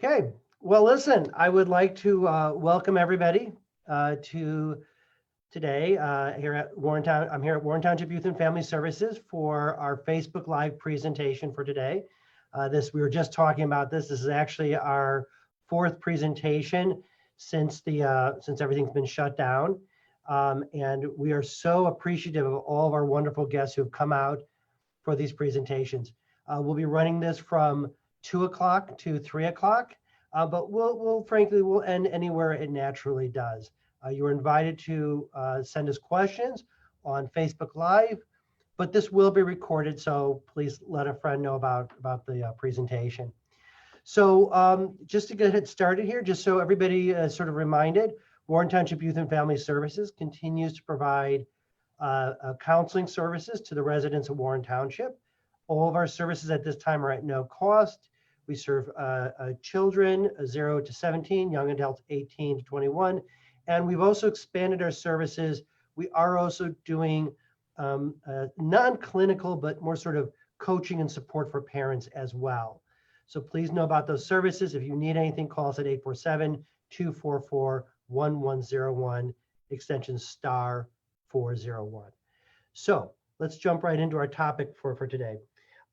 Okay, well, listen, I would like to welcome everybody to today here at Warrentown. I'm here at Warren Township Youth and Family Services for our Facebook Live presentation for today. We were just talking about this. This is actually our fourth presentation since everything's been shut down, and we are so appreciative of all of our wonderful guests who have come out for these presentations. We'll be running this from 2 o'clock to 3 o'clock, but we'll end anywhere it naturally does. You're invited to send us questions on Facebook Live, but this will be recorded, so please let a friend know about the presentation. So just to get it started here, just so everybody is sort of reminded, Warren Township Youth and Family Services continues to provide counseling services to the residents of Warren Township. All of our services at this time are at no cost. We serve children 0 to 17, young adults 18 to 21, and we've also expanded our services. We are also doing non-clinical, but more sort of coaching and support for parents as well. So please know about those services. If you need anything, call us at 847-244-1101, extension *401. So let's jump right into our topic for today.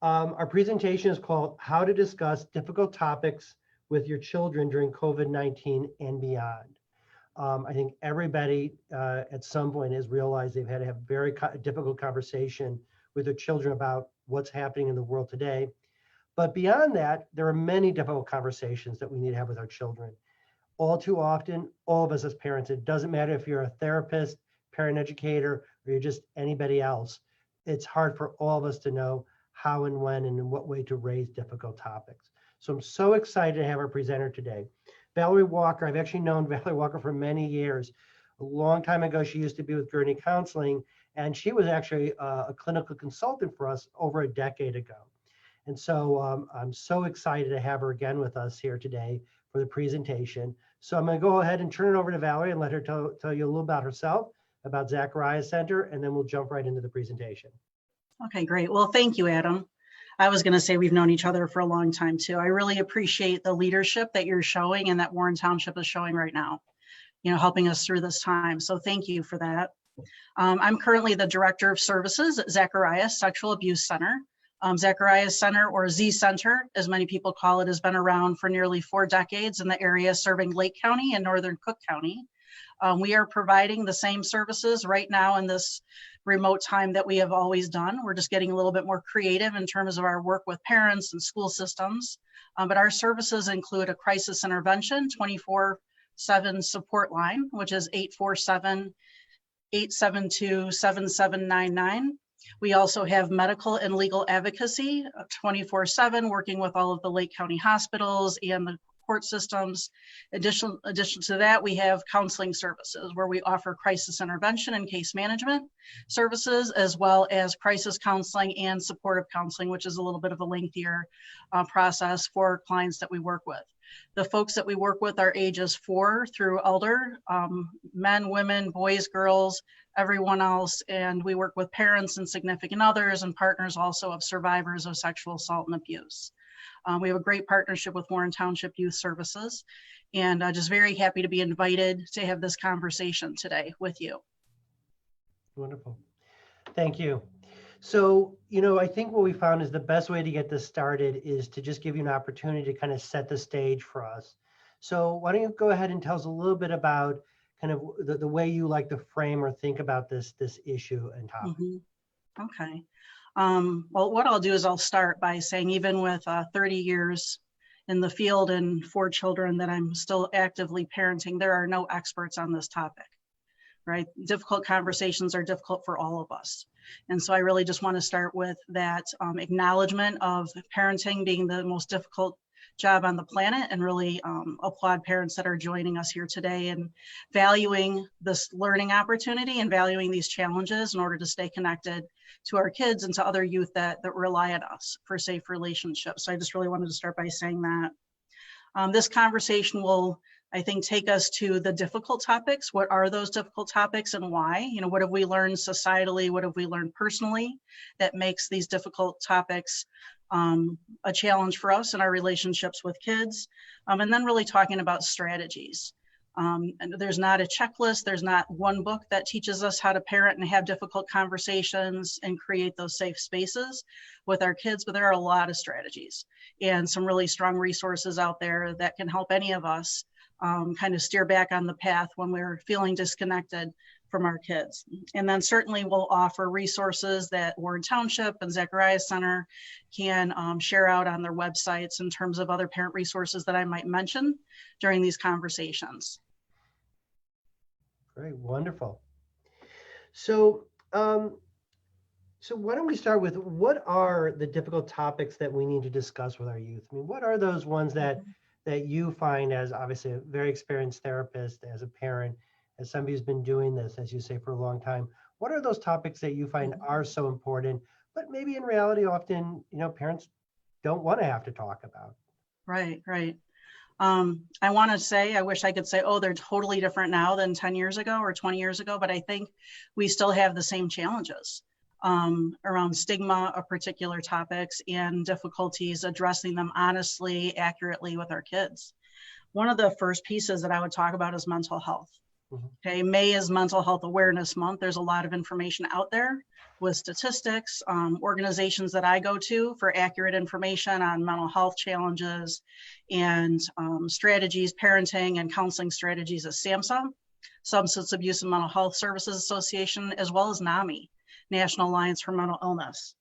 Our presentation is called How to Discuss Difficult Topics with Your Children During COVID-19 and Beyond. I think everybody at some point has realized they've had to have a very difficult conversation with their children about what's happening in the world today. But beyond that, there are many difficult conversations that we need to have with our children. All too often, all of us as parents, it doesn't matter if you're a therapist, parent educator, or you're just anybody else, it's hard for all of us to know how and when and in what way to raise difficult topics. So I'm so excited to have our presenter today. Valerie Walker, I've actually known Valerie Walker for many years. A long time ago, she used to be with Gurney Counseling, and she was actually a clinical consultant for us over a decade ago. And so I'm so excited to have her again with us here today for the presentation. So I'm going to go ahead and turn it over to Valerie and let her tell you a little about herself, about Zacharias Center, and then we'll jump right into the presentation. Okay, great. Well, thank you, Adam. I was going to say we've known each other for a long time too. I really appreciate the leadership that you're showing and that Warren Township is showing right now, helping us through this time. So thank you for that. I'm currently the Director of Services at Zacharias Sexual Abuse Center. Zacharias Center, or Z Center, as many people call it, has been around for nearly 4 decades in the area serving Lake County and Northern Cook County. We are providing the same services right now in this remote time that we have always done. We're just getting a little bit more creative in terms of our work with parents and school systems. But our services include a crisis intervention 24/7 support line, which is 847-872-7799. We also have medical and legal advocacy 24/7, working with all of the Lake County hospitals and the court systems. Addition to that, we have counseling services where we offer crisis intervention and case management services, as well as crisis counseling and supportive counseling, which is a little bit of a lengthier process for clients that we work with. The folks that we work with are ages 4 through elder, men, women, boys, girls, everyone else. And we work with parents and significant others and partners also of survivors of sexual assault and abuse. We have a great partnership with Warren Township Youth Services, and just very happy to be invited to have this conversation today with you. Wonderful. Thank you. So, I think what we found is the best way to get this started is to just give you an opportunity to kind of set the stage for us. So why don't you go ahead and tell us a little bit about kind of the way you like to frame or think about this issue and topic. Mm-hmm. Okay. Well, what I'll do is I'll start by saying, even with 30 years in the field and 4 children that I'm still actively parenting, there are no experts on this topic, right? Difficult conversations are difficult for all of us. And so I really just want to start with that acknowledgement of parenting being the most difficult job on the planet, and really applaud parents that are joining us here today and valuing this learning opportunity and valuing these challenges in order to stay connected to our kids and to other youth that rely on us for safe relationships. So I just really wanted to start by saying that. This conversation will I think take us to the difficult topics. What are those difficult topics and why? You know, what have we learned societally? What have we learned personally that makes these difficult topics a challenge for us in our relationships with kids? And then really talking about strategies. And there's not a checklist. There's not one book that teaches us how to parent and have difficult conversations and create those safe spaces with our kids, but there are a lot of strategies and some really strong resources out there that can help any of us kind of steer back on the path when we're feeling disconnected from our kids. And then certainly we'll offer resources that Warren Township and Zacharias Center can share out on their websites in terms of other parent resources that I might mention during these conversations. Great, wonderful. So, so why don't we start with what are the difficult topics that we need to discuss with our youth? I mean, what are those ones that you find, as obviously a very experienced therapist, as a parent, as somebody who's been doing this, as you say, for a long time, what are those topics that you find are so important, but maybe in reality, often, you know, parents don't want to have to talk about? Right, right. I want to say, I wish I could say, oh, they're totally different now than 10 years ago or 20 years ago, but I think we still have the same challenges around stigma of particular topics and difficulties addressing them honestly, accurately with our kids. One of the first pieces that I would talk about is mental health. Okay, May is Mental Health Awareness Month. There's a lot of information out there with statistics, organizations that I go to for accurate information on mental health challenges and strategies, parenting and counseling strategies at SAMHSA, Substance Abuse and Mental Health Services Association, as well as NAMI, National Alliance for Mental Illness.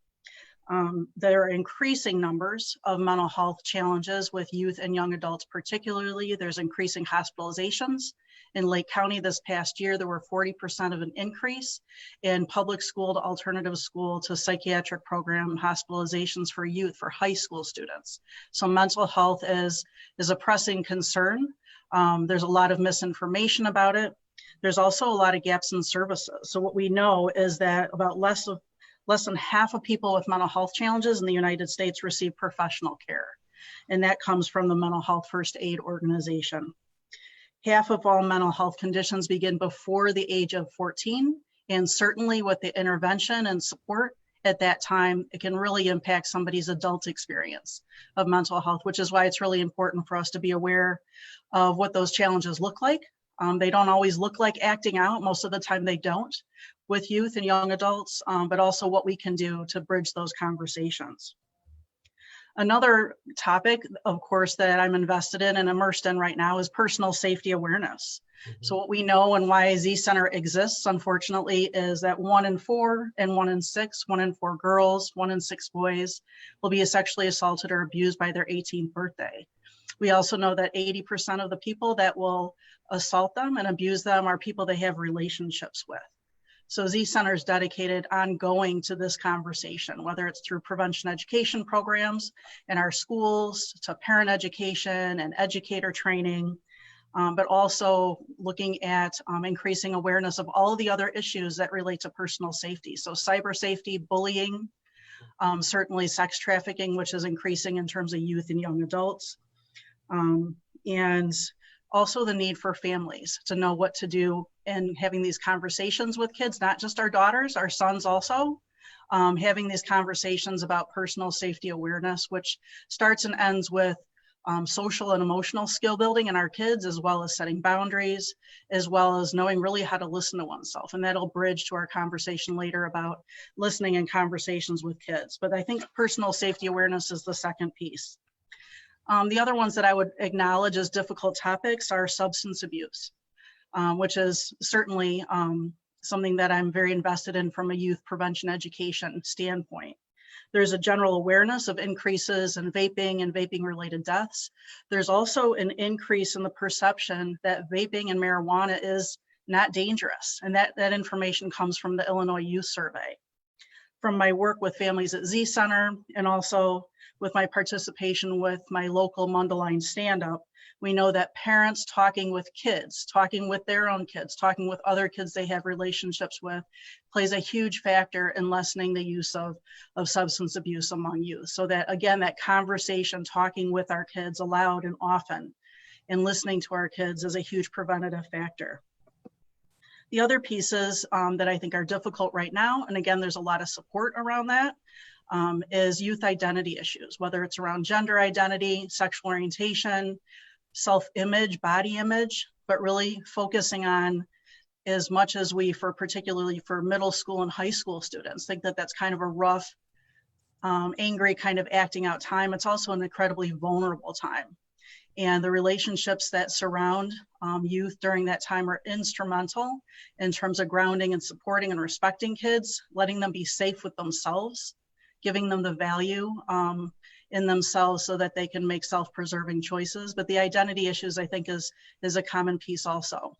There are increasing numbers of mental health challenges with youth and young adults particularly. There's increasing hospitalizations. In Lake County this past year, there were 40% of an increase in public school to alternative school to psychiatric program hospitalizations for youth, for high school students. So mental health is a pressing concern. There's a lot of misinformation about it. There's also a lot of gaps in services. So what we know is that about less than half of people with mental health challenges in the United States receive professional care. And that comes from the Mental Health First Aid Organization. Half of all mental health conditions begin before the age of 14. And certainly with the intervention and support at that time, it can really impact somebody's adult experience of mental health, which is why it's really important for us to be aware of what those challenges look like. They don't always look like acting out. Most of the time they don't with youth and young adults, but also what we can do to bridge those conversations. Another topic, of course, that I'm invested in and immersed in right now is personal safety awareness. So what we know and why Z Center exists, unfortunately, is that 1 in 4 and 1 in 6, 1 in 4 girls, 1 in 6 boys will be sexually assaulted or abused by their 18th birthday. We also know that 80% of the people that will assault them and abuse them are people they have relationships with. So Z Center is dedicated ongoing to this conversation, whether it's through prevention education programs in our schools, to parent education and educator training, but also looking at increasing awareness of all of the other issues that relate to personal safety. So cyber safety, bullying, certainly sex trafficking, which is increasing in terms of youth and young adults. And also the need for families to know what to do in having these conversations with kids, not just our daughters, our sons also, having these conversations about personal safety awareness, which starts and ends with social and emotional skill building in our kids, as well as setting boundaries, as well as knowing really how to listen to oneself. And that'll bridge to our conversation later about listening and conversations with kids. But I think personal safety awareness is the second piece. The other ones that I would acknowledge as difficult topics are substance abuse, which is certainly something that I'm very invested in from a youth prevention education standpoint. There's a general awareness of increases in vaping and vaping related deaths. There's also an increase in the perception that vaping and marijuana is not dangerous. And that information comes from the Illinois Youth Survey. From my work with families at Z Center and also with my participation with my local Mundelein stand-up, we know that parents talking with kids, talking with their own kids, talking with other kids they have relationships with, plays a huge factor in lessening the use of substance abuse among youth. So that, again, that conversation, talking with our kids aloud and often and listening to our kids is a huge preventative factor. The other pieces that I think are difficult right now, and again, there's a lot of support around that, is youth identity issues, whether it's around gender identity, sexual orientation, self-image, body image, but really focusing on, as much as we, particularly for middle school and high school students, think that that's kind of a rough, angry kind of acting out time. It's also an incredibly vulnerable time. And the relationships that surround youth during that time are instrumental in terms of grounding and supporting and respecting kids, letting them be safe with themselves, giving them the value in themselves so that they can make self-preserving choices. But the identity issues, I think, is a common piece also.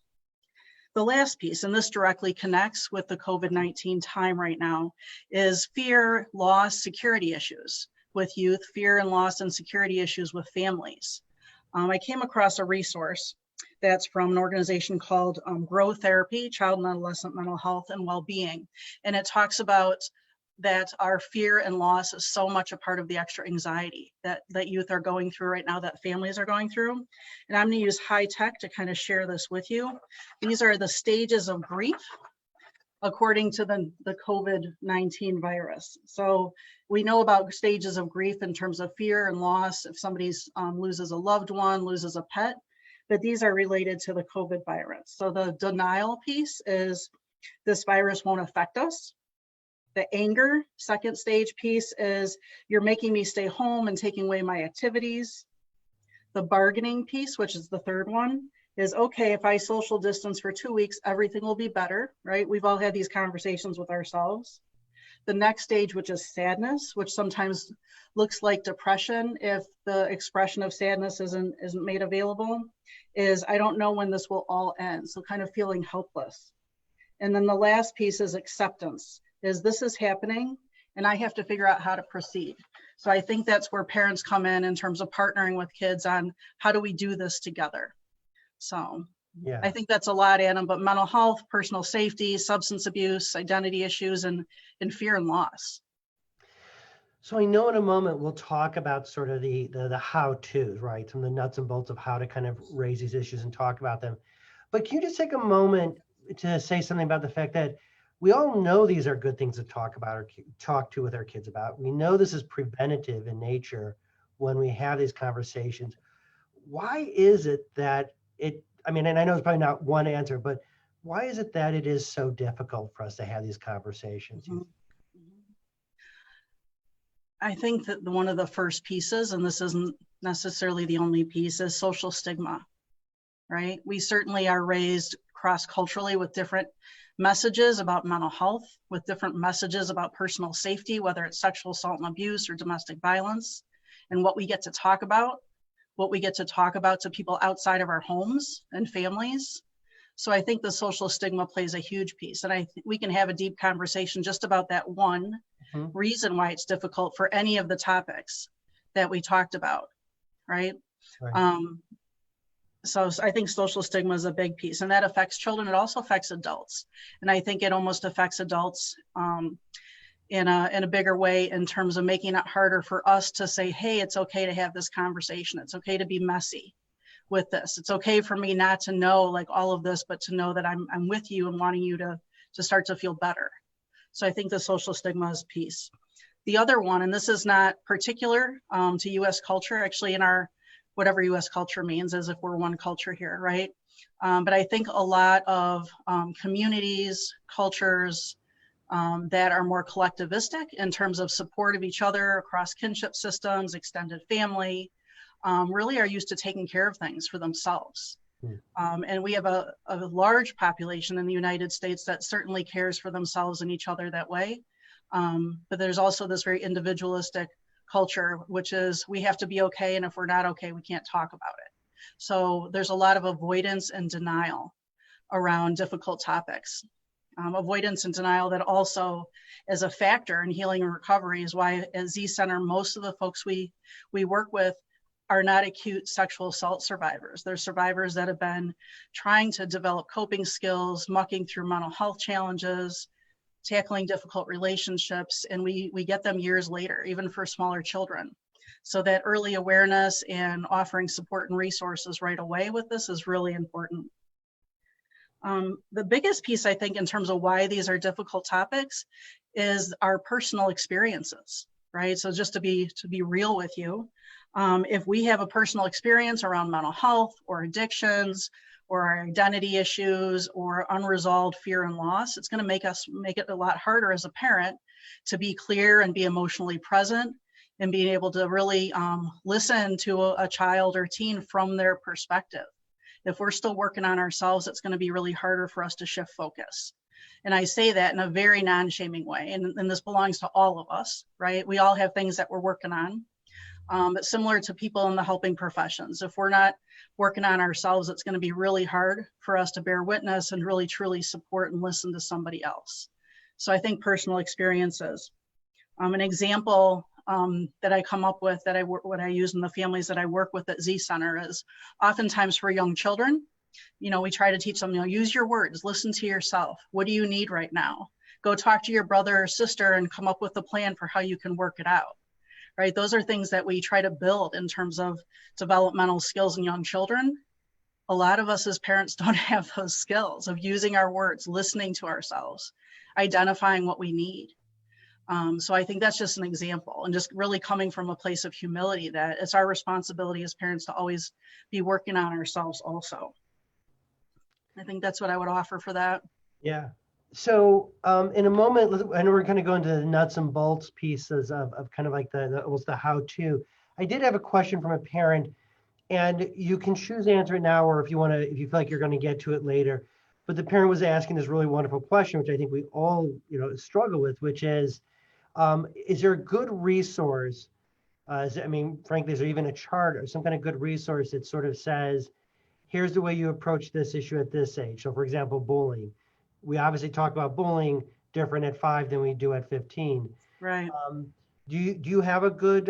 The last piece, and this directly connects with the COVID-19 time right now, is fear, loss, security issues with youth, fear and loss and security issues with families. I came across a resource that's from an organization called Grow Therapy, Child and Adolescent Mental Health and Wellbeing. And it talks about that our fear and loss is so much a part of the extra anxiety that youth are going through right now, that families are going through. And I'm going to use high tech to kind of share this with you. These are the stages of grief according to the COVID-19 virus. So we know about stages of grief in terms of fear and loss, if somebody loses a loved one, loses a pet, but these are related to the COVID virus. So the denial piece is this virus won't affect us. The anger, second stage piece, is you're making me stay home and taking away my activities. The bargaining piece, which is the third one, is okay, if I social distance for 2 weeks, everything will be better, right? We've all had these conversations with ourselves. The next stage, which is sadness, which sometimes looks like depression if the expression of sadness isn't made available, is I don't know when this will all end. So kind of feeling helpless. And then the last piece is acceptance, is this is happening and I have to figure out how to proceed. So I think that's where parents come in terms of partnering with kids on how do we do this together. So yeah, I think that's a lot, Adam, but mental health, personal safety, substance abuse, identity issues, and fear and loss. So I know in a moment we'll talk about sort of the how-tos, right? Some of the nuts and bolts of how to kind of raise these issues and talk about them. But can you just take a moment to say something about the fact that we all know these are good things to talk about or talk to with our kids about. We know this is preventative in nature when we have these conversations. Why is it that and I know it's probably not one answer, but why is it that it is so difficult for us to have these conversations? Mm-hmm. I think that one of the first pieces, and this isn't necessarily the only piece, is social stigma, right? We certainly are raised cross-culturally with different messages about mental health, with different messages about personal safety, whether it's sexual assault and abuse or domestic violence, and what we get to talk about to people outside of our homes and families. So I think the social stigma plays a huge piece. And we can have a deep conversation just about that one reason why it's difficult for any of the topics that we talked about, right? So I think social stigma is a big piece, and that affects children. It also affects adults. And I think it almost affects adults in a bigger way in terms of making it harder for us to say, hey, it's okay to have this conversation. It's okay to be messy with this. It's okay for me not to know like all of this, but to know that I'm with you and wanting you to start to feel better. So I think the social stigma is piece. The other one, and this is not particular to US culture, actually in our, whatever US culture means, as if we're one culture here, right? But I think a lot of communities, cultures, that are more collectivistic in terms of support of each other across kinship systems, extended family, really are used to taking care of things for themselves. And we have a large population in the United States that certainly cares for themselves and each other that way. But there's also this very individualistic culture, which is we have to be okay, and if we're not okay, we can't talk about it. So there's a lot of avoidance and denial around difficult topics. Avoidance and denial that also is a factor in healing and recovery is why at Z Center, most of the folks we work with are not acute sexual assault survivors. They're survivors that have been trying to develop coping skills, mucking through mental health challenges, tackling difficult relationships, and we get them years later, even for smaller children. So that early awareness and offering support and resources right away with this is really important. The biggest piece, I think, in terms of why these are difficult topics is our personal experiences, right? So just to be real with you, if we have a personal experience around mental health or addictions or our identity issues or unresolved fear and loss, it's going to make it a lot harder as a parent to be clear and be emotionally present and being able to really listen to a child or teen from their perspective. If we're still working on ourselves, it's going to be really harder for us to shift focus. And I say that in a very non-shaming way. And this belongs to all of us, right? We all have things that we're working on. But similar to people in the helping professions, if we're not working on ourselves, it's going to be really hard for us to bear witness and really truly support and listen to somebody else. So I think personal experiences. An example that I come up with what I use in the families that I work with at Z Center is oftentimes for young children, we try to teach them, use your words, listen to yourself. What do you need right now? Go talk to your brother or sister and come up with a plan for how you can work it out, right? Those are things that we try to build in terms of developmental skills in young children. A lot of us as parents don't have those skills of using our words, listening to ourselves, identifying what we need. So I think that's just an example, and just really coming from a place of humility that it's our responsibility as parents to always be working on ourselves also. I think that's what I would offer for that. Yeah. So in a moment, I know we're kind of going to the nuts and bolts pieces of kind of like almost the how-to. I did have a question from a parent, and you can choose to answer it now, or if you feel like you're going to get to it later. But the parent was asking this really wonderful question, which I think we all, struggle with, which is there a good resource? Frankly, is there even a chart or some kind of good resource that sort of says, here's the way you approach this issue at this age? So for example, bullying. We obviously talk about bullying different at 5 than we do at 15. Right. Do you have a good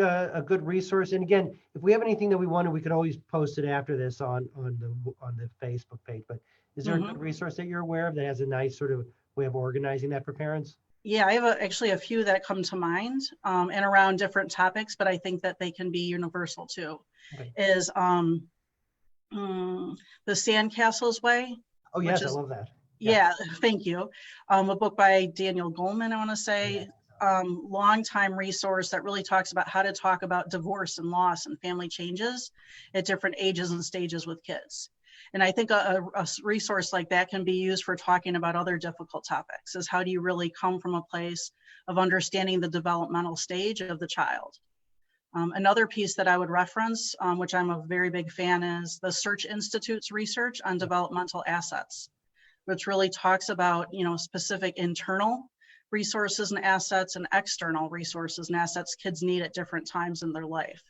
resource? And again, if we have anything that we wanted, we could always post it after this on the Facebook page. But is there a good resource that you're aware of that has a nice sort of way of organizing that for parents? Yeah, I have actually a few that come to mind and around different topics, but I think that they can be universal too. Okay. Is the Sandcastles Way. Oh yes, I love that. Yeah, thank you. A book by Daniel Goleman, I want to say, long-time resource that really talks about how to talk about divorce and loss and family changes at different ages and stages with kids. And I think a resource like that can be used for talking about other difficult topics, is how do you really come from a place of understanding the developmental stage of the child. Another piece that I would reference, which I'm a very big fan, is the Search Institute's research on developmental assets, which really talks about, specific internal resources and assets and external resources and assets kids need at different times in their life.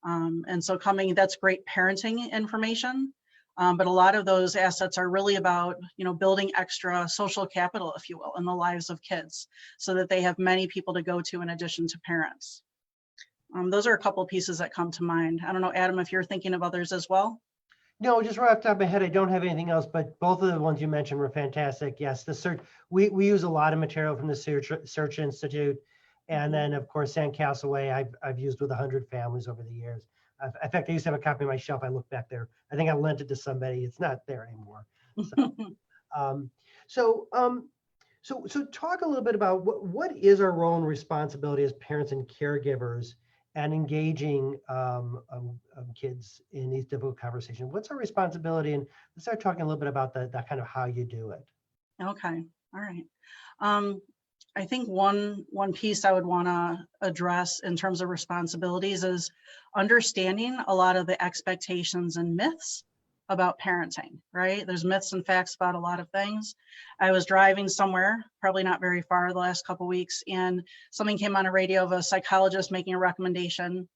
And so that's great parenting information. But a lot of those assets are really about, building extra social capital, if you will, in the lives of kids so that they have many people to go to in addition to parents. Those are a couple of pieces that come to mind. I don't know, Adam, if you're thinking of others as well. No, just right off the top of my head, I don't have anything else, but both of the ones you mentioned were fantastic. Yes, the search, we use a lot of material from the Search Institute. And then of course, Sandcastle Way, I've used with 100 families over the years. In fact, I used to have a copy on my shelf. I look back there. I think I lent it to somebody. It's not there anymore. So, so talk a little bit about what is our role and responsibility as parents and caregivers and engaging kids in these difficult conversations. What's our responsibility? And let's start talking a little bit about that kind of how you do it. Okay, all right. I think one piece I would want to address in terms of responsibilities is understanding a lot of the expectations and myths about parenting, right? There's myths and facts about a lot of things. I was driving somewhere, probably not very far the last couple of weeks, and something came on a radio of a psychologist making a recommendation,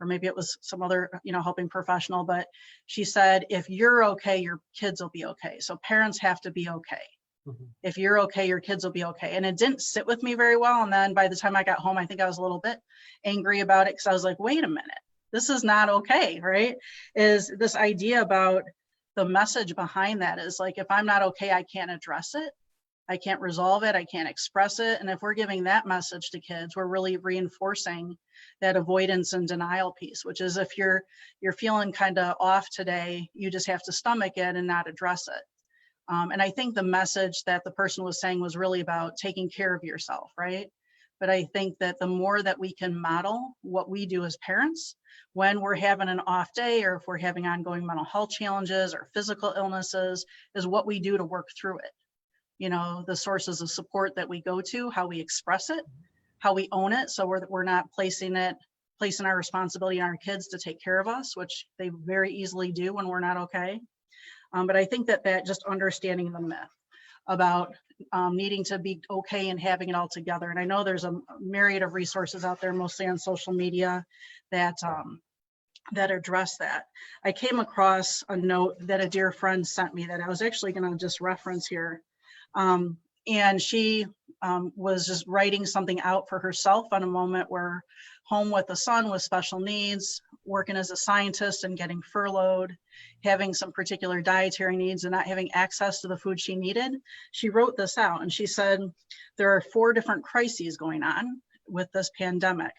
or maybe it was some other, helping professional, but she said, if you're okay, your kids will be okay. So parents have to be okay. If you're okay, your kids will be okay. And it didn't sit with me very well. And then by the time I got home, I think I was a little bit angry about it because I was like, wait a minute, this is not okay, right? Is this idea about the message behind that is like, if I'm not okay, I can't address it. I can't resolve it. I can't express it. And if we're giving that message to kids, we're really reinforcing that avoidance and denial piece, which is if you're feeling kind of off today, you just have to stomach it and not address it. And I think the message that the person was saying was really about taking care of yourself, right? But I think that the more that we can model what we do as parents when we're having an off day, or if we're having ongoing mental health challenges or physical illnesses, is what we do to work through it. You know, the sources of support that we go to, how we express it, how we own it. So we're not placing our responsibility on our kids to take care of us, which they very easily do when we're not okay. But I think that just understanding the myth about needing to be okay and having it all together. And I know there's a myriad of resources out there, mostly on social media, that address that. I came across a note that a dear friend sent me that I was actually going to just reference here. And she was just writing something out for herself on a moment where home with a son with special needs, working as a scientist and getting furloughed, having some particular dietary needs and not having access to the food she needed. She wrote this out and she said, there are 4 different crises going on with this pandemic.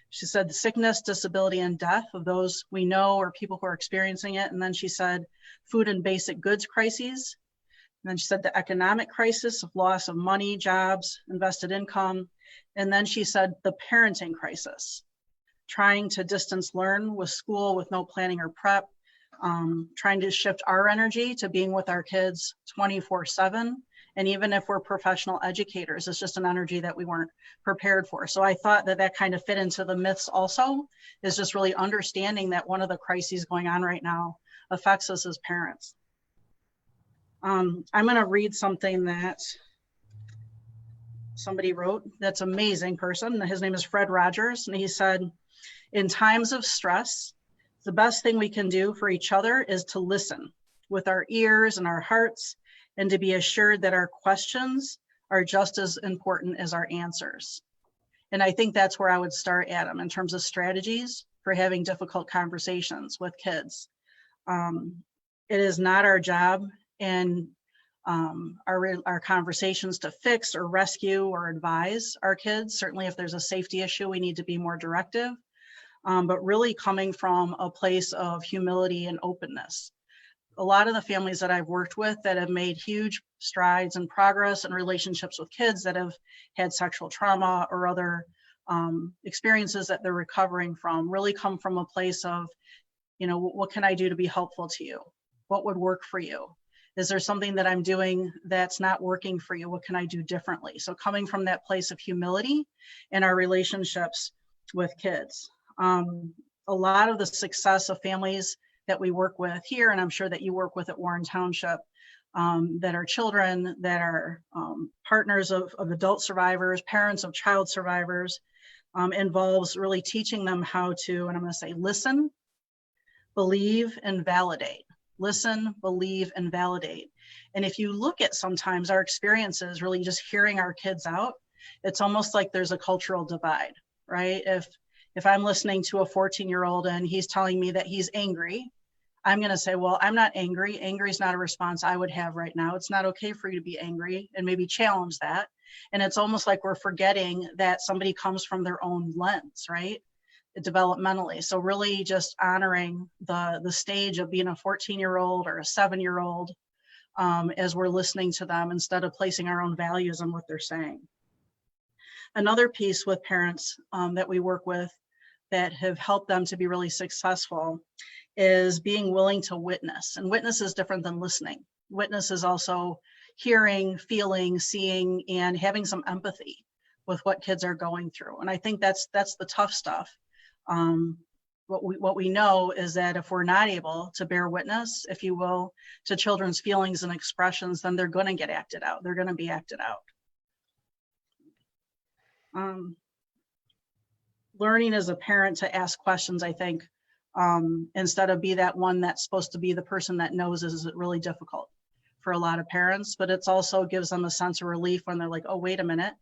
She said the sickness, disability, and death of those we know or people who are experiencing it. And then she said food and basic goods crises. And then she said the economic crisis of loss of money, jobs, invested income. And then she said the parenting crisis, trying to distance learn with school with no planning or prep, trying to shift our energy to being with our kids 24/7. And even if we're professional educators, it's just an energy that we weren't prepared for. So I thought that kind of fit into the myths also, is just really understanding that one of the crises going on right now affects us as parents. I'm going to read something that somebody wrote that's an amazing person. His name is Fred Rogers. And he said, in times of stress, the best thing we can do for each other is to listen with our ears and our hearts, and to be assured that our questions are just as important as our answers. And I think that's where I would start, Adam, in terms of strategies for having difficult conversations with kids. It is not our job in our conversations to fix or rescue or advise our kids. Certainly if there's a safety issue, we need to be more directive, but really coming from a place of humility and openness. A lot of the families that I've worked with that have made huge strides and progress in relationships with kids that have had sexual trauma or other experiences that they're recovering from really come from a place of, you know, what can I do to be helpful to you? What would work for you? Is there something that I'm doing that's not working for you? What can I do differently? So coming from that place of humility in our relationships with kids. A lot of the success of families that we work with here, and I'm sure that you work with at Warren Township, that are children, that are partners of adult survivors, parents of child survivors, involves really teaching them how to, and I'm going to say, listen, believe, and validate. Listen, believe, and validate. And if you look at sometimes our experiences, really just hearing our kids out, it's almost like there's a cultural divide, right? If I'm listening to a 14-year-old and he's telling me that he's angry, I'm going to say, well, I'm not angry. Angry is not a response I would have right now. It's not okay for you to be angry, and maybe challenge that. And it's almost like we're forgetting that somebody comes from their own lens, right? Developmentally. So really just honoring the stage of being a 14-year-old or a 7-year-old as we're listening to them instead of placing our own values on what they're saying. Another piece with parents that we work with that have helped them to be really successful is being willing to witness. And witness is different than listening. Witness is also hearing, feeling, seeing, and having some empathy with what kids are going through. And I think that's the tough stuff. What we know is that if we're not able to bear witness, if you will, to children's feelings and expressions, then they're going to get acted out. They're going to be acted out. Learning as a parent to ask questions, I think, instead of be that one that's supposed to be the person that knows, is really difficult for a lot of parents, but it's also gives them a sense of relief when they're like, oh, wait a minute,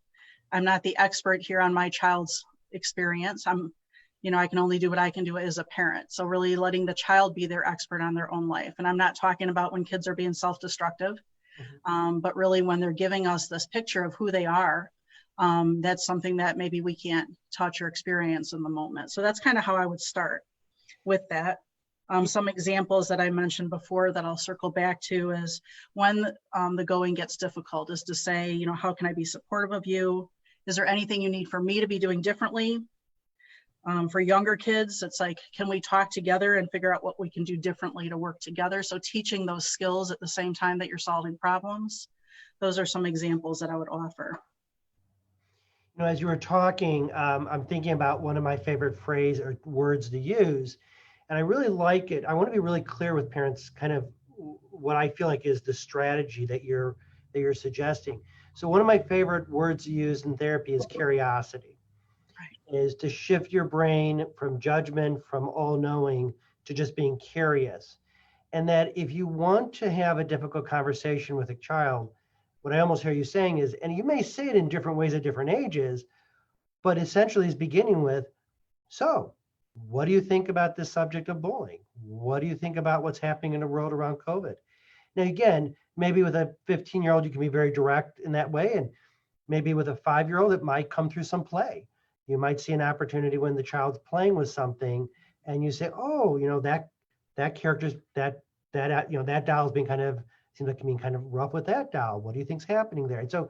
I'm not the expert here on my child's experience. I can only do what I can do as a parent. So really letting the child be their expert on their own life. And I'm not talking about when kids are being self-destructive. But really when they're giving us this picture of who they are, that's something that maybe we can't touch or experience in the moment. So that's kind of how I would start with that. Some examples that I mentioned before that I'll circle back to is when the going gets difficult is to say, you know, how can I be supportive of you? Is there anything you need for me to be doing differently? For younger kids, it's like, can we talk together and figure out what we can do differently to work together? So teaching those skills at the same time that you're solving problems. Those are some examples that I would offer. You know, as you were talking, I'm thinking about one of my favorite phrases or words to use, and I really like it. I want to be really clear with parents, kind of what I feel like is the strategy that you're suggesting. So one of my favorite words to use in therapy is curiosity. Right. Is to shift your brain from judgment, from all-knowing, to just being curious. And that if you want to have a difficult conversation with a child, what I almost hear you saying is, and you may say it in different ways at different ages, but essentially is beginning with, so what do you think about this subject of bullying? What do you think about what's happening in the world around COVID? Now, again, maybe with a 15-year-old, you can be very direct in that way. And maybe with a 5-year-old, it might come through some play. You might see an opportunity when the child's playing with something and you say, oh, you know, that character's, that doll's being seems like being kind of rough with that doll. What do you think's happening there? And so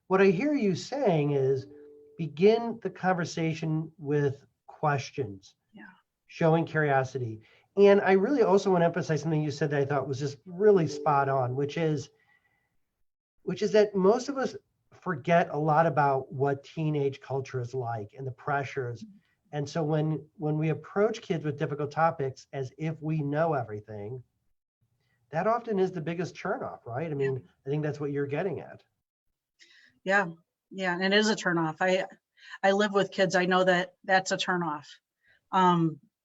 what I hear you saying is begin the conversation with questions, showing curiosity. And I really also want to emphasize something you said that I thought was just really spot on, which is that most of us forget a lot about what teenage culture is like and the pressures. And so when we approach kids with difficult topics as if we know everything, that often is the biggest turnoff, right? I mean, I think that's what you're getting at. Yeah, and it is a turnoff. I live with kids. I know that that's a turnoff.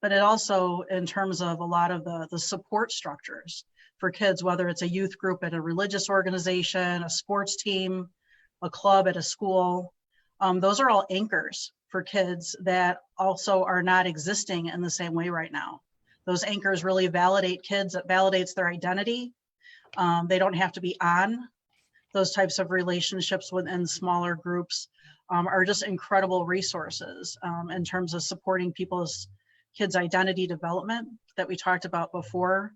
But it also, in terms of a lot of the support structures for kids, whether it's a youth group at a religious organization, a sports team, a club at a school, those are all anchors for kids that also are not existing in the same way right now. Those anchors really validate kids. It validates their identity. They don't have to be on. Those types of relationships within smaller groups are just incredible resources in terms of supporting kids' identity development that we talked about before.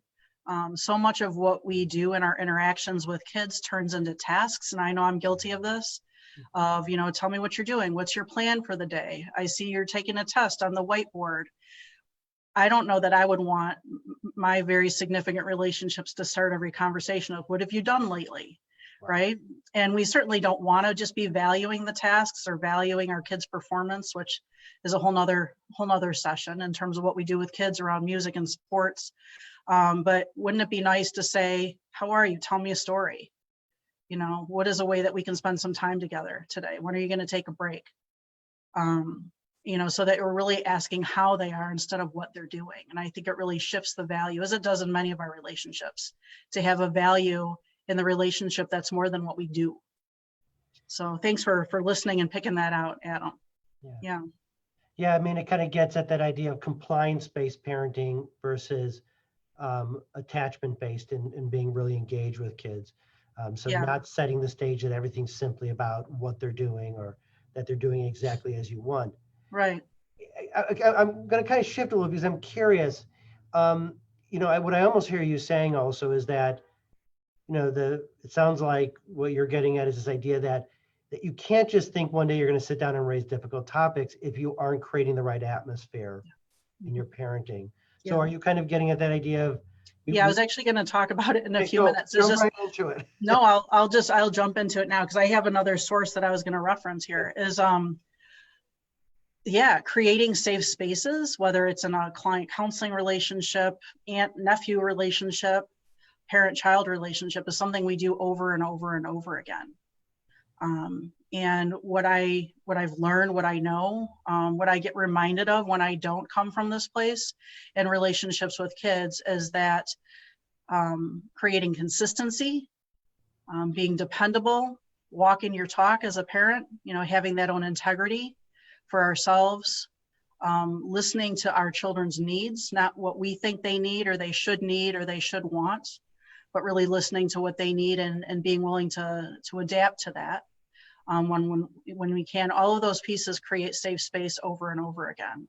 So much of what we do in our interactions with kids turns into tasks. And I know I'm guilty of this, of, you know, tell me what you're doing. What's your plan for the day? I see you're taking a test on the whiteboard. I don't know that I would want my very significant relationships to start every conversation of what have you done lately, right? And we certainly don't want to just be valuing the tasks or valuing our kids' performance, which is a whole nother session in terms of what we do with kids around music and sports. But wouldn't it be nice to say, how are you? Tell me a story. You know, what is a way that we can spend some time together today? When are you going to take a break? You know, so that we're really asking how they are instead of what they're doing. And I think it really shifts the value, as it does in many of our relationships, to have a value in the relationship that's more than what we do. So thanks for listening and picking that out, Adam. Yeah, I mean, it kind of gets at that idea of compliance-based parenting versus attachment-based and being really engaged with kids. Not setting the stage that everything's simply about what they're doing or that they're doing exactly as you want. Right. I'm going to kind of shift a little because I'm curious. You know, what I almost hear you saying also is that, you know, it sounds like what you're getting at is this idea that you can't just think one day you're going to sit down and raise difficult topics if you aren't creating the right atmosphere in your parenting. So are you kind of getting at that idea of? I was actually going to talk about it in a few minutes. Jump right into it. No, I'll jump into it now because I have another source that I was going to reference here is, creating safe spaces, whether it's in a client counseling relationship, aunt-nephew relationship, parent-child relationship, is something we do over and over and over again. And what I've learned, what I know, what I get reminded of when I don't come from this place in relationships with kids is that creating consistency, being dependable, walking your talk as a parent, you know, having that own integrity for ourselves, listening to our children's needs, not what we think they need or they should want, but really listening to what they need and being willing to adapt to that. When we can, all of those pieces create safe space over and over again.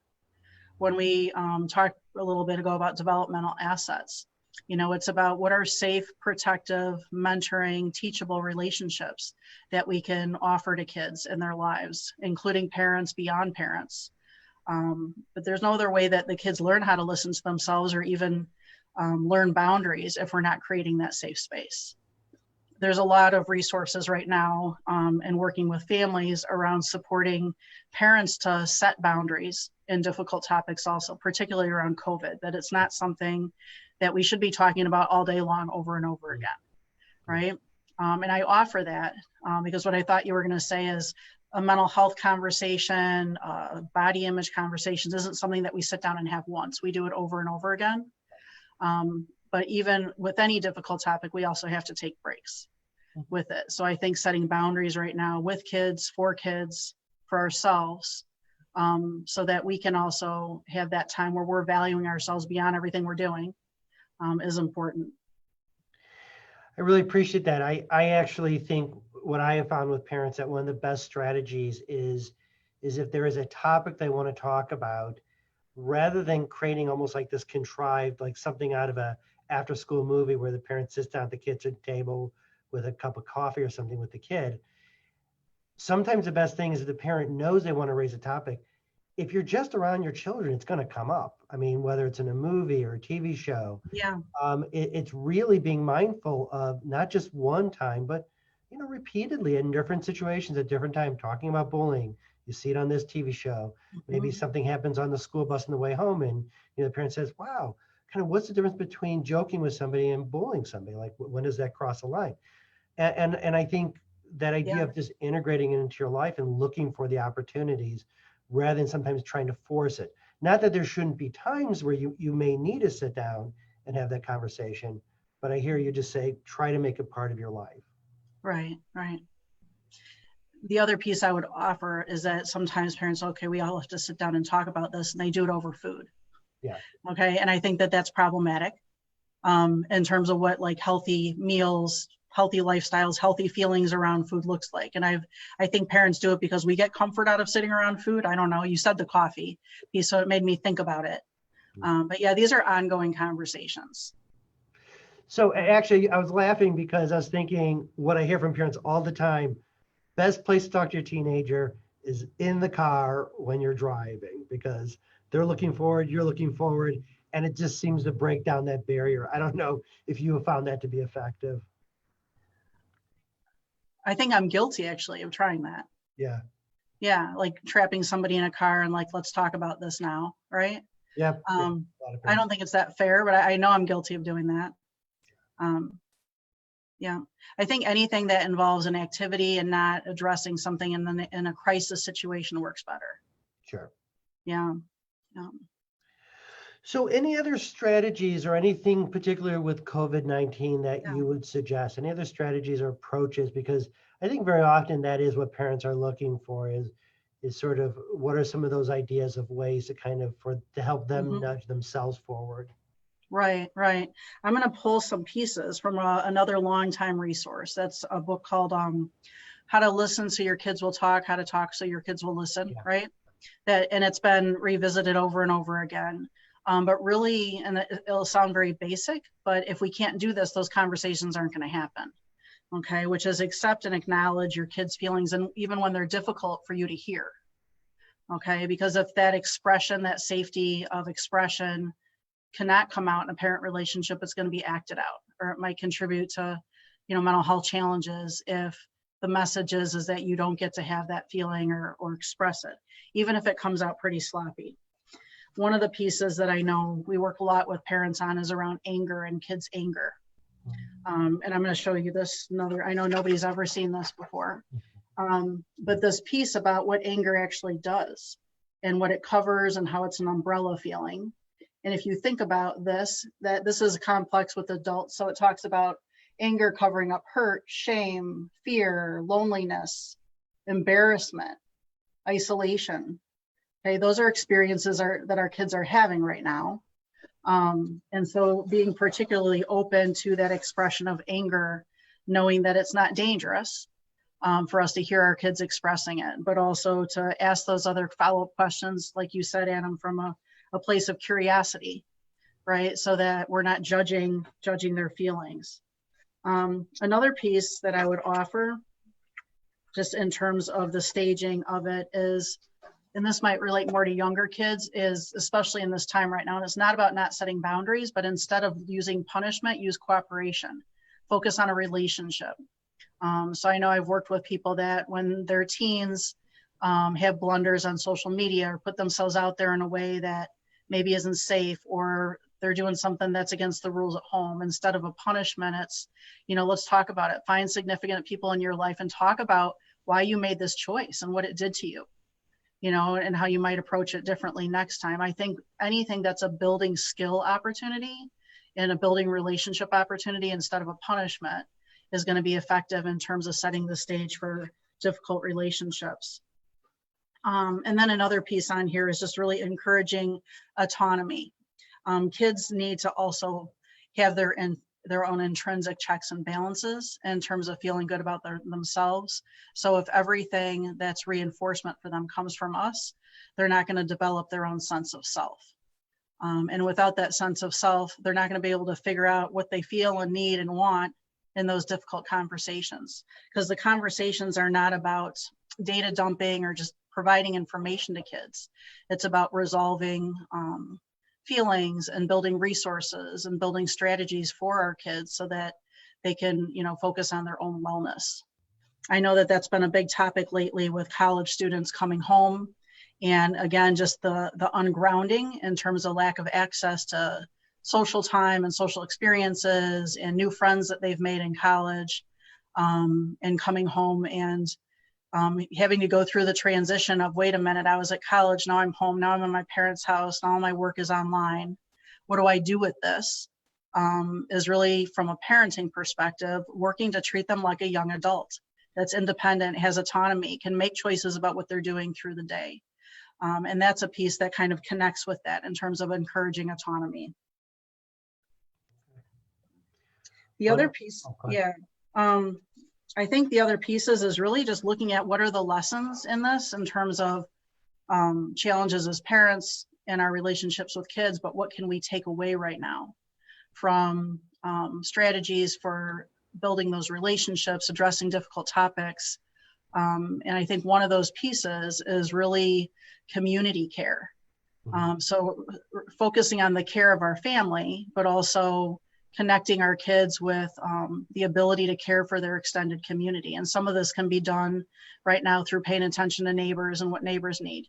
When we talked a little bit ago about developmental assets, it's about what are safe, protective, mentoring, teachable relationships that we can offer to kids in their lives, including parents beyond parents. But there's no other way that the kids learn how to listen to themselves or even learn boundaries if we're not creating that safe space. There's a lot of resources right now and working with families around supporting parents to set boundaries in difficult topics also, particularly around COVID, that it's not something that we should be talking about all day long over and over again, right? And I offer that because what I thought you were going to say is a mental health conversation, body image conversations isn't something that we sit down and have once. We do it over and over again. But even with any difficult topic, we also have to take breaks with it. So I think setting boundaries right now with kids, for ourselves, so that we can also have that time where we're valuing ourselves beyond everything we're doing is important. I really appreciate that. I actually think what I have found with parents that one of the best strategies is if there is a topic they want to talk about, rather than creating almost like this contrived, like something out of a after school movie where the parent sits down at the kitchen table with a cup of coffee or something with the kid. Sometimes the best thing is if the parent knows they want to raise a topic. If you're just around your children, it's going to come up. I mean, whether it's in a movie or a TV show, Yeah. It's really being mindful of not just one time, but repeatedly in different situations at different times, talking about bullying. You see it on this TV show. Maybe something happens on the school bus on the way home, and the parent says, "Wow, kind of what's the difference between joking with somebody and bullying somebody? Like when does that cross a line?" And I think that idea of just integrating it into your life and looking for the opportunities rather than sometimes trying to force it. Not that there shouldn't be times where you may need to sit down and have that conversation, but I hear you just say, try to make it part of your life. Right. The other piece I would offer is that sometimes parents, okay, we all have to sit down and talk about this, and they do it over food. Yeah. Okay. And I think that that's problematic in terms of what like healthy meals, healthy lifestyles, healthy feelings around food looks like. And I think parents do it because we get comfort out of sitting around food. I don't know. You said the coffee piece, so it made me think about it. But yeah, these are ongoing conversations. So actually, I was laughing because I was thinking what I hear from parents all the time, best place to talk to your teenager is in the car when you're driving, because they're looking forward, you're looking forward, and it just seems to break down that barrier. I don't know if you have found that to be effective. I think I'm guilty actually of trying that. Yeah. Yeah, like trapping somebody in a car and like, let's talk about this now, right? Yeah. I don't think it's that fair, but I know I'm guilty of doing that. Yeah, I think anything that involves an activity and not addressing something in a crisis situation works better. Sure. Yeah. So any other strategies or anything particular with COVID-19 that you would suggest? Any other strategies or approaches? Because I think very often that is what parents are looking for is sort of what are some of those ideas of ways to kind of to help them nudge themselves forward. Right. I'm going to pull some pieces from another longtime resource. That's a book called How to Listen So Your Kids Will Talk, How to Talk So Your Kids Will Listen, right? And it's been revisited over and over again. But really, and it'll sound very basic, but if we can't do this, those conversations aren't going to happen. Okay, which is accept and acknowledge your kids' feelings, and even when they're difficult for you to hear. Okay, because if that expression, that safety of expression cannot come out in a parent relationship, it's going to be acted out, or it might contribute to, mental health challenges if the message is that you don't get to have that feeling or express it, even if it comes out pretty sloppy. One of the pieces that I know we work a lot with parents on is around anger and kids' anger. And I'm going to show you this I know nobody's ever seen this before, but this piece about what anger actually does and what it covers and how it's an umbrella feeling. And if you think about this, that this is complex with adults. So it talks about anger covering up hurt, shame, fear, loneliness, embarrassment, isolation. Okay, those are experiences that our kids are having right now. And so being particularly open to that expression of anger, knowing that it's not dangerous for us to hear our kids expressing it, but also to ask those other follow-up questions, like you said, Adam, from a place of curiosity, right? So that we're not judging their feelings. Another piece that I would offer, just in terms of the staging of it, is, and this might relate more to younger kids, is especially in this time right now, and it's not about not setting boundaries, but instead of using punishment, use cooperation, focus on a relationship. So I know I've worked with people that when their teens have blunders on social media or put themselves out there in a way that maybe isn't safe, or they're doing something that's against the rules at home, instead of a punishment, it's, let's talk about it. Find significant people in your life and talk about why you made this choice and what it did to you, and how you might approach it differently next time. I think anything that's a building skill opportunity and a building relationship opportunity instead of a punishment is going to be effective in terms of setting the stage for difficult relationships. And then another piece on here is just really encouraging autonomy. Kids need to also have their own intrinsic checks and balances in terms of feeling good about themselves. So if everything that's reinforcement for them comes from us, they're not going to develop their own sense of self. And without that sense of self, they're not going to be able to figure out what they feel and need and want in those difficult conversations, because the conversations are not about data dumping or just providing information to kids. It's about resolving feelings and building resources and building strategies for our kids so that they can, focus on their own wellness. I know that that's been a big topic lately with college students coming home. And again, just the ungrounding in terms of lack of access to social time and social experiences and new friends that they've made in college, and coming home and having to go through the transition of, wait a minute, I was at college, now I'm home, now I'm in my parents' house, now all my work is online. What do I do with this? Is really, from a parenting perspective, working to treat them like a young adult that's independent, has autonomy, can make choices about what they're doing through the day. And that's a piece that kind of connects with that in terms of encouraging autonomy. The other piece, I think the other pieces is really just looking at what are the lessons in this in terms of challenges as parents and our relationships with kids, but what can we take away right now from strategies for building those relationships, addressing difficult topics. And I think one of those pieces is really community care. So focusing on the care of our family, but also connecting our kids with the ability to care for their extended community. And some of this can be done right now through paying attention to neighbors and what neighbors need.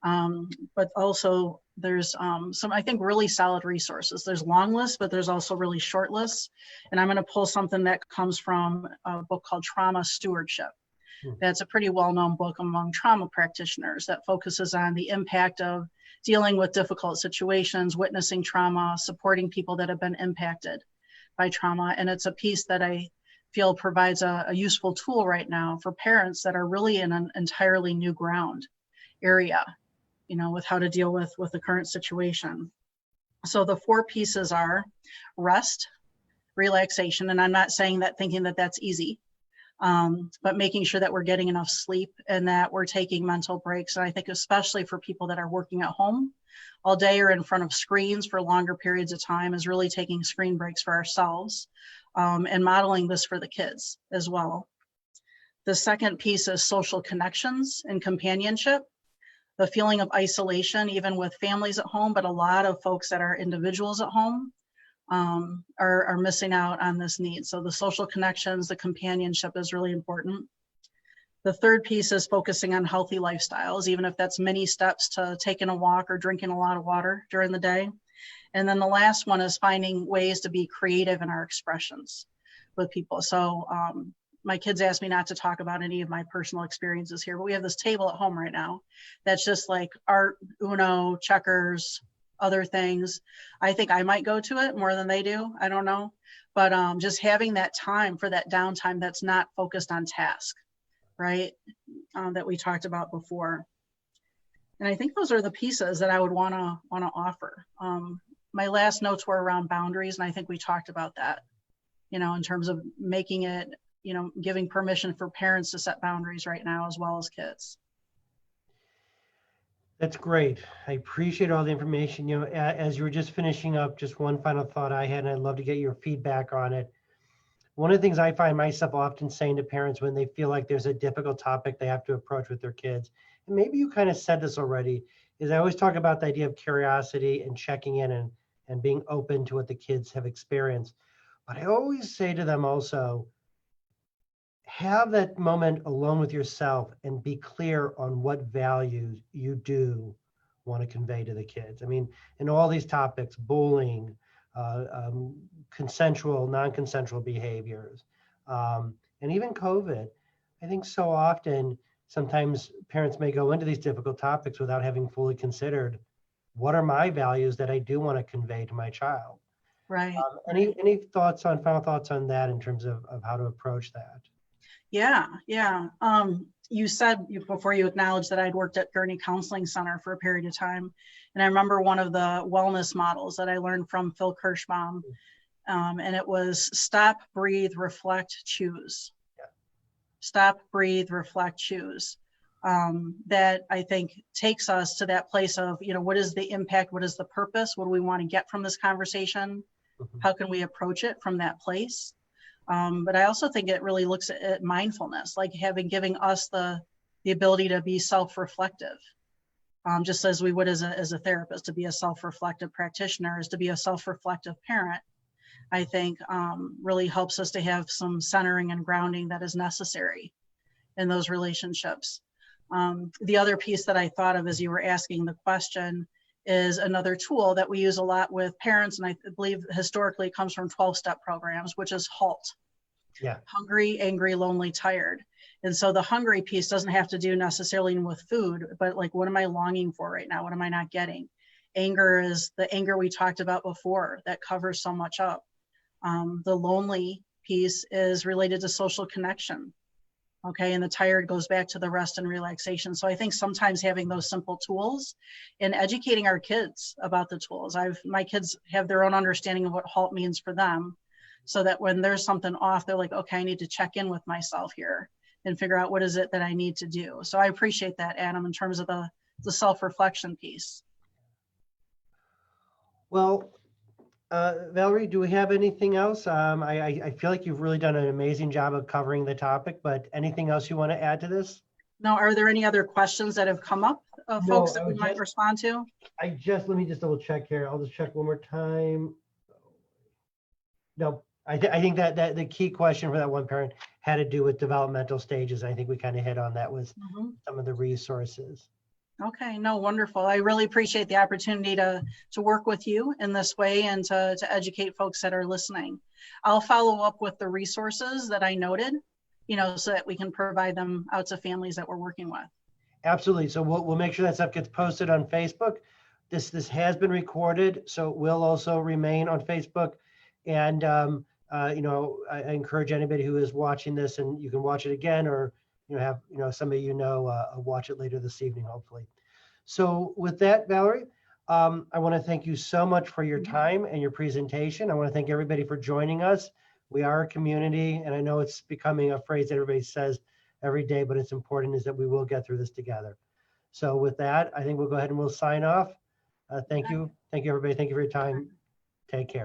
But also there's some, I think, really solid resources. There's long lists, but there's also really short lists. And I'm going to pull something that comes from a book called Trauma Stewardship. That's a pretty well-known book among trauma practitioners that focuses on the impact of dealing with difficult situations, witnessing trauma, supporting people that have been impacted by trauma. And it's a piece that I feel provides a useful tool right now for parents that are really in an entirely new ground area, with how to deal with the current situation. So the 4 pieces are rest, relaxation, and I'm not saying that thinking that that's easy, but making sure that we're getting enough sleep and that we're taking mental breaks. And I think especially for people that are working at home all day or in front of screens for longer periods of time is really taking screen breaks for ourselves, and modeling this for the kids as well. The second piece is social connections and companionship. The feeling of isolation, even with families at home, but a lot of folks that are individuals at home are missing out on this need. So the social connections, the companionship is really important. The third piece is focusing on healthy lifestyles, even if that's many steps to taking a walk or drinking a lot of water during the day. And then the last one is finding ways to be creative in our expressions with people. So my kids asked me not to talk about any of my personal experiences here, but we have this table at home right now that's just like art, Uno, checkers, other things. I think I might go to it more than they do. I don't know. But just having that time for that downtime that's not focused on task, right? That we talked about before. And I think those are the pieces that I would want to offer. my last notes were around boundaries, and I think we talked about that, you know, in terms of making it, you know, giving permission for parents to set boundaries right now as well as kids. That's great. I appreciate all the information. You know, as you were just finishing up, just one final thought I had, and I'd love to get your feedback on it. One of the things I find myself often saying to parents when they feel like there's a difficult topic they have to approach with their kids, and maybe you kind of said this already, is I always talk about the idea of curiosity and checking in and being open to what the kids have experienced. But I always say to them also, have that moment alone with yourself and be clear on what values you do want to convey to the kids. I mean, in all these topics, bullying, consensual, non-consensual behaviors, and even COVID, I think so often, sometimes parents may go into these difficult topics without having fully considered what are my values that I do want to convey to my child. Right. Any thoughts on, final thoughts on that in terms of how to approach that? Yeah. You said before you acknowledged that I'd worked at Gurney Counseling Center for a period of time. And I remember one of the wellness models that I learned from Phil Kirschbaum. And it was stop, breathe, reflect, choose. Yeah. Stop, breathe, reflect, choose. That I think takes us to that place of, you know, what is the impact? What is the purpose? What do we want to get from this conversation? Mm-hmm. How can we approach it from that place? But I also think it really looks at mindfulness, like giving us the ability to be self-reflective, just as we would as a therapist, to be a self-reflective practitioner, is to be a self-reflective parent. I think really helps us to have some centering and grounding that is necessary in those relationships. The other piece that I thought of as you were asking the question is another tool that we use a lot with parents, and I believe historically it comes from 12-step programs, which is HALT. Yeah. Hungry, angry, lonely, tired. And so the hungry piece doesn't have to do necessarily with food, but like, what am I longing for right now? What am I not getting? Anger is the anger we talked about before that covers so much up. The lonely piece is related to social connection. Okay, and the tired goes back to the rest and relaxation. So I think sometimes having those simple tools and educating our kids about the tools. My kids have their own understanding of what HALT means for them, so that when there's something off, they're like, okay, I need to check in with myself here and figure out what is it that I need to do. So I appreciate that, Adam, in terms of the self-reflection piece. Well, Valerie, do we have anything else? I feel like you've really done an amazing job of covering the topic, but anything else you want to add to this? No, are there any other questions that have come up, folks, that we might respond to? Let me just double check here. I'll just check one more time. No, I think that the key question for that one parent had to do with developmental stages. I think we kind of hit on that with some of the resources. Okay, no, wonderful. I really appreciate the opportunity to work with you in this way and to educate folks that are listening. I'll follow up with the resources that I noted, you know, so that we can provide them out to families that we're working with. Absolutely. So we'll make sure that stuff gets posted on Facebook. This has been recorded, so it will also remain on Facebook. And you know, I encourage anybody who is watching this, and you can watch it again, or have somebody watch it later this evening, hopefully. So with that, Valerie, I want to thank you so much for your time and your presentation. I want to thank everybody for joining us. We are a community, and I know it's becoming a phrase that everybody says every day, but it's important, is that we will get through this together. So with that, I think we'll go ahead and we'll sign off. Thank you, everybody. Thank you for your time. Take care.